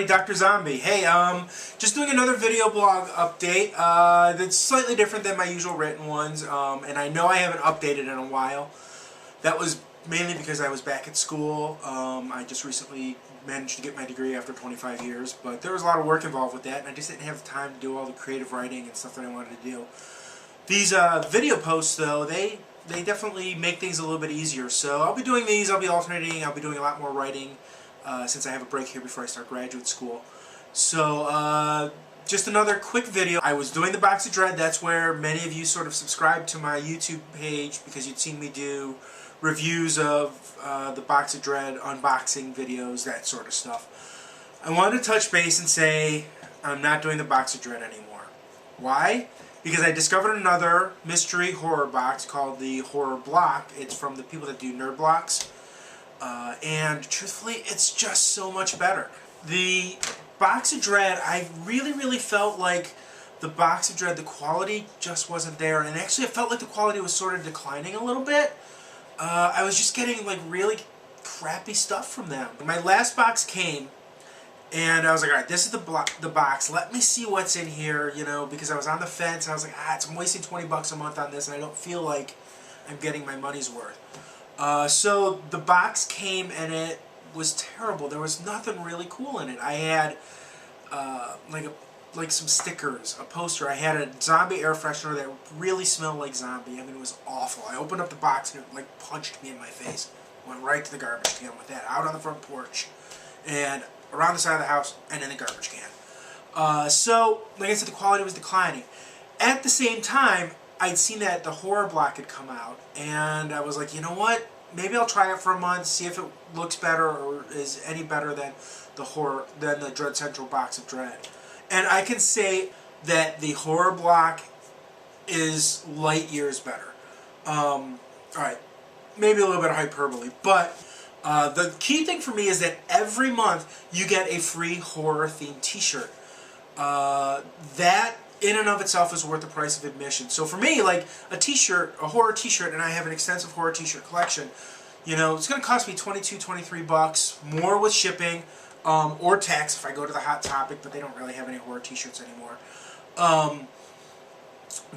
Dr. Zombie. Hey, just doing another video blog update that's slightly different than my usual written ones, and I know I haven't updated in a while. That was mainly because I was back at school. I just recently managed to get my degree after 25 years, but there was a lot of work involved with that, and I just didn't have time to do all the creative writing and stuff that I wanted to do. These video posts, though, they definitely make things a little bit easier. So I'll be doing these, I'll be alternating, I'll be doing a lot more writing since I have a break here before I start graduate school. So just another quick video. I was doing the Box of Dread. That's where many of you sort of subscribed to my YouTube page because you'd seen me do reviews of the Box of Dread, unboxing videos, that sort of stuff. I wanted to touch base and say I'm not doing the Box of Dread anymore. Why? Because I discovered another mystery horror box called the Horror Block. It's from the people that do Nerd Blocks. And truthfully, it's just so much better. The Box of Dread, I really felt like the Box of Dread, the quality just wasn't there. And actually, it felt like the quality was sort of declining a little bit. I was just getting like really crappy stuff from them. My last box came, and I was like, all right, this is the box. Let me see what's in here, you know, because I was on the fence. And I was like, I'm wasting $20 a month on this, and I don't feel like I'm getting my money's worth. So the box came, and it was terrible. There was nothing really cool in it. I had like some stickers, a poster. I had a zombie air freshener that really smelled like zombie. I mean, it was awful. I opened up the box, and it like punched me in my face. Went right to the garbage can with that, out on the front porch, and around the side of the house, and in the garbage can. So, like I said, the quality was declining. At the same time, I'd seen that the Horror Block had come out, and I was like, you know what? Maybe I'll try it for a month, see if it looks better or is any better than the Dread Central Box of Dread. And I can say that the Horror Block is light years better. Alright, maybe a little bit of hyperbole, but the key thing for me is that every month you get a free horror-themed t-shirt. That in and of itself is worth the price of admission. So for me, like a t-shirt, a horror t-shirt, and I have an extensive horror t-shirt collection, you know, it's going to cost me $22, $23, more with shipping, or tax if I go to the Hot Topic, but they don't really have any horror t-shirts anymore.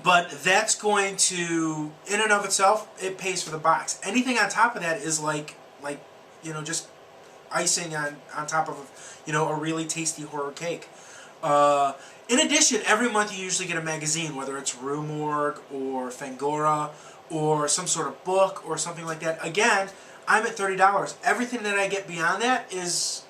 But that's going to, in and of itself, it pays for the box. Anything on top of that is like you know, just icing on top of, you know, a really tasty horror cake. In addition, every month you usually get a magazine, whether it's Rue Morgue or Fangora or some sort of book or something like that. Again, I'm at $30. Everything that I get beyond that it's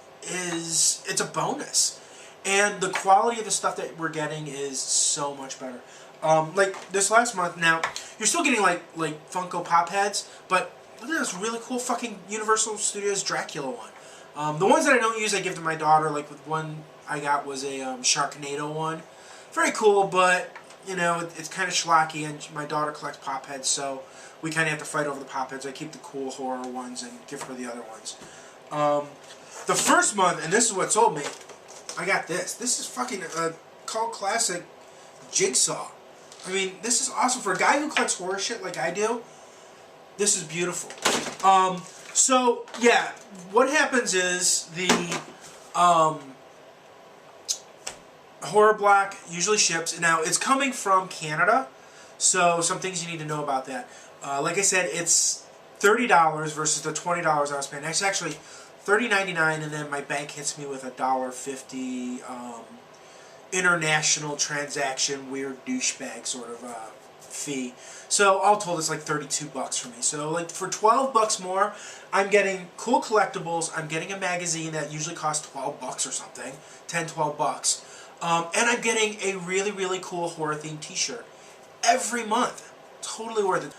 a bonus. And the quality of the stuff that we're getting is so much better. Like this last month, now, you're still getting like Funko Pop heads, but look at this really cool fucking Universal Studios Dracula one. The ones that I don't use, I give to my daughter. Like, with one I got was a Sharknado one. Very cool, but, you know, it's kind of schlocky, and my daughter collects pop heads, so we kind of have to fight over the pop heads. I keep the cool horror ones and give her the other ones. The first month, and this is what sold me, I got this. This is fucking a cult classic Jigsaw. I mean, this is awesome. For a guy who collects horror shit like I do, this is beautiful. So, yeah, what happens is the Horror Block usually ships. Now, it's coming from Canada, so some things you need to know about that. Like I said, it's $30 versus the $20 I was paying. It's actually $30.99, and then my bank hits me with a $1.50 international transaction, weird douchebag sort of fee. So all told, it's like $32 for me. So like for $12 more, I'm getting cool collectibles. I'm getting a magazine that usually costs $12 or something, $10, $12. And I'm getting a really cool horror themed t-shirt every month. Totally worth it.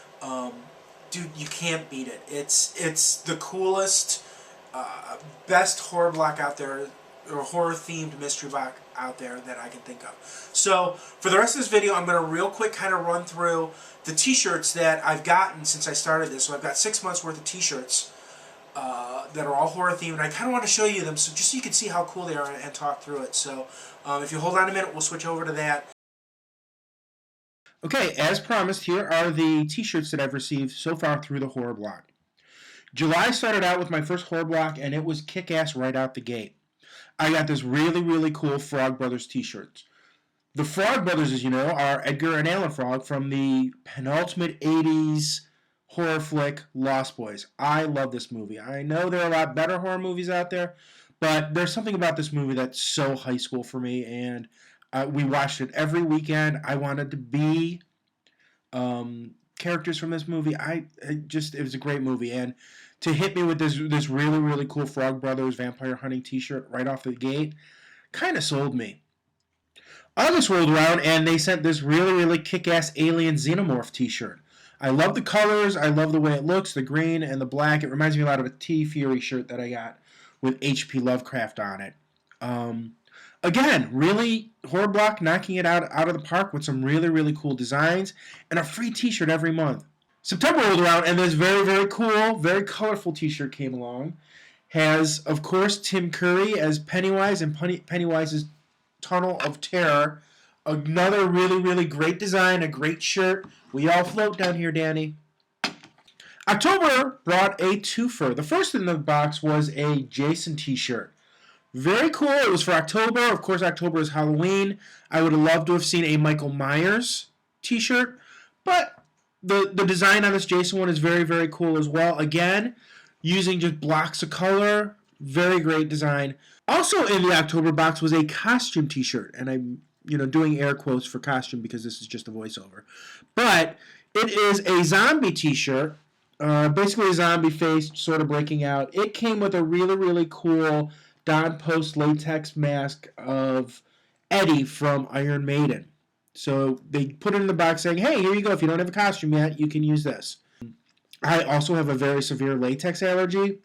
Dude, you can't beat it. It's the coolest, best horror block out there, or horror themed mystery box out there that I can think of. So for the rest of this video, I'm going to real quick kind of run through the t-shirts that I've gotten since I started this. So I've got 6 months worth of t-shirts that are all horror themed, and I kind of want to show you them, so just so you can see how cool they are and talk through it. So if you hold on a minute, we'll switch over to that. Okay, as promised, here are the t-shirts that I've received so far through the Horror Block. July started out with my first Horror Block, and it was kick-ass right out the gate. I got this really, really cool Frog Brothers t-shirt. The Frog Brothers, as you know, are Edgar and Alan Frog from the penultimate 80s horror flick Lost Boys. I love this movie. I know there are a lot better horror movies out there, but there's something about this movie that's so high school for me, and we watched it every weekend. I wanted to be characters from this movie. It was a great movie, and to hit me with this really, really cool Frog Brothers vampire hunting t-shirt right off the gate kind of sold me. August rolled around and they sent this really, really kick-ass alien xenomorph t-shirt. I love the colors. I love the way it looks, the green and the black. It reminds me a lot of a T-Fury shirt that I got with H.P. Lovecraft on it. Again, really, Horror Block knocking it out of the park with some really, really cool designs and a free t-shirt every month. September rolled around and this very, very cool, very colorful t-shirt came along. Has, of course, Tim Curry as Pennywise and Pennywise's Tunnel of Terror. Another really, really great design, a great shirt. We all float down here, Danny. October brought a twofer. The first in the box was a Jason t-shirt. Very cool. It was for October. Of course, October is Halloween. I would have loved to have seen a Michael Myers t-shirt, but the design on this Jason one is very, very cool as well. Again, using just blocks of color. Very great design. Also in the October box was a costume t-shirt, and I'm doing air quotes for costume because this is just a voiceover. But it is a zombie t-shirt, basically a zombie face sort of breaking out. It came with a really, really cool Don Post latex mask of Eddie from Iron Maiden. So they put it in the box saying, hey, here you go. If you don't have a costume yet, you can use this. I also have a very severe latex allergy.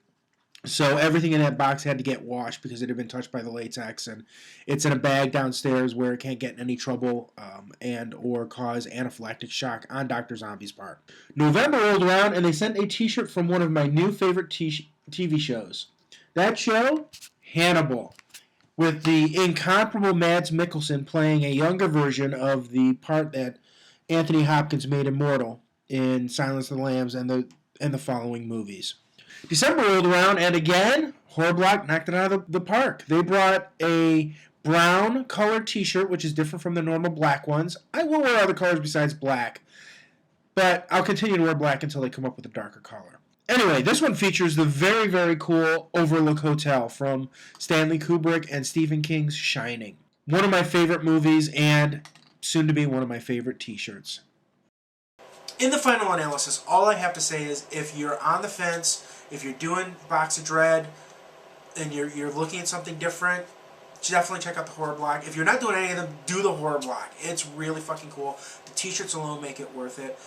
So everything in that box had to get washed because it had been touched by the latex, and it's in a bag downstairs where it can't get in any trouble and or cause anaphylactic shock on Dr. Zombie's part. November rolled around, and they sent a t-shirt from one of my new favorite TV shows. That show, Hannibal, with the incomparable Mads Mikkelsen playing a younger version of the part that Anthony Hopkins made immortal in Silence of the Lambs and the following movies. December rolled around, and again, Horror Block knocked it out of the park. They brought a brown colored t-shirt, which is different from the normal black ones. I will wear other colors besides black, but I'll continue to wear black until they come up with a darker color. Anyway, this one features the very, very cool Overlook Hotel from Stanley Kubrick and Stephen King's Shining. One of my favorite movies and soon to be one of my favorite t-shirts. In the final analysis, all I have to say is if you're on the fence, if you're doing Box of Dread and you're looking at something different, definitely check out the Horror Block. If you're not doing any of them, do the Horror Block. It's really fucking cool. The t-shirts alone make it worth it.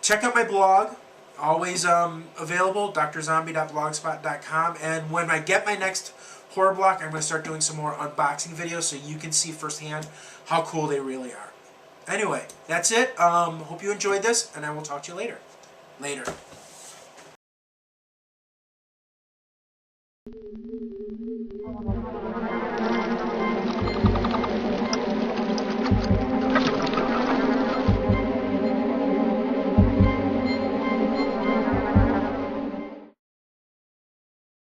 Check out my blog. Always available, drzombie.blogspot.com. And when I get my next Horror Block, I'm going to start doing some more unboxing videos so you can see firsthand how cool they really are. Anyway, that's it. Hope you enjoyed this, and I will talk to you later. Later.